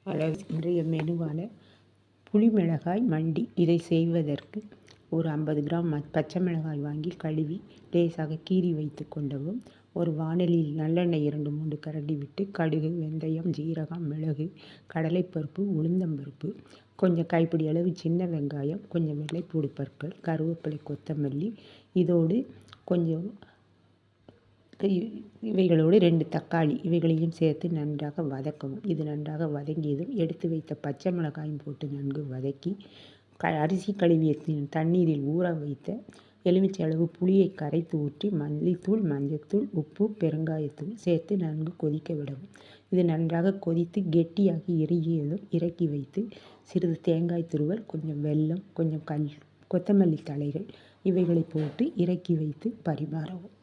Hello, இன்றைய மெனுவான புளி மிளகாய் மண்டி. இதை செய்வதற்கு ஒரு 50 கிராம் பச்சை மிளகாய் வாங்கி கழுவி லேசாக கீறி வைத்து கொண்டவும், ஒரு வாணலியில் நல்லெண்ணெய் 2-3 கரண்டி விட்டு கடுகு, வெந்தயம், ஜீரகம், மிளகு, கடலைப்பருப்பு, உளுந்தம்பருப்பு, கொஞ்சம் கைப்பிடி அளவு சின்ன வெங்காயம், கொஞ்சம் வெள்ளைப்பூடு பற்கள், கருவேப்பிலை, கொத்தமல்லி, இதோடு கொஞ்சம் இவைகளோடு 2 தக்காளி இவைகளையும் சேர்த்து நன்றாக வதக்கவும். இது நன்றாக வதங்கியதும் எடுத்து வைத்த பச்சை மிளகாயும் போட்டு நன்கு வதக்கி, அரிசி கழுவிய தண்ணீரில் ஊற வைத்த எலுமிச்சை அளவு புளியை கரைத்து ஊற்றி மல்லித்தூள், மஞ்சத்தூள், உப்பு, பெருங்காயத்தூள் சேர்த்து நன்கு கொதிக்க விடவும். இது நன்றாக கொதித்து கெட்டியாகி இறுகியதும் இறக்கி வைத்து சிறிது தேங்காய் துருவல், கொஞ்சம் வெல்லம், கொஞ்சம் கொத்தமல்லி தழைகள் இவைகளை போட்டு இறக்கி வைத்து பரிமாறவும்.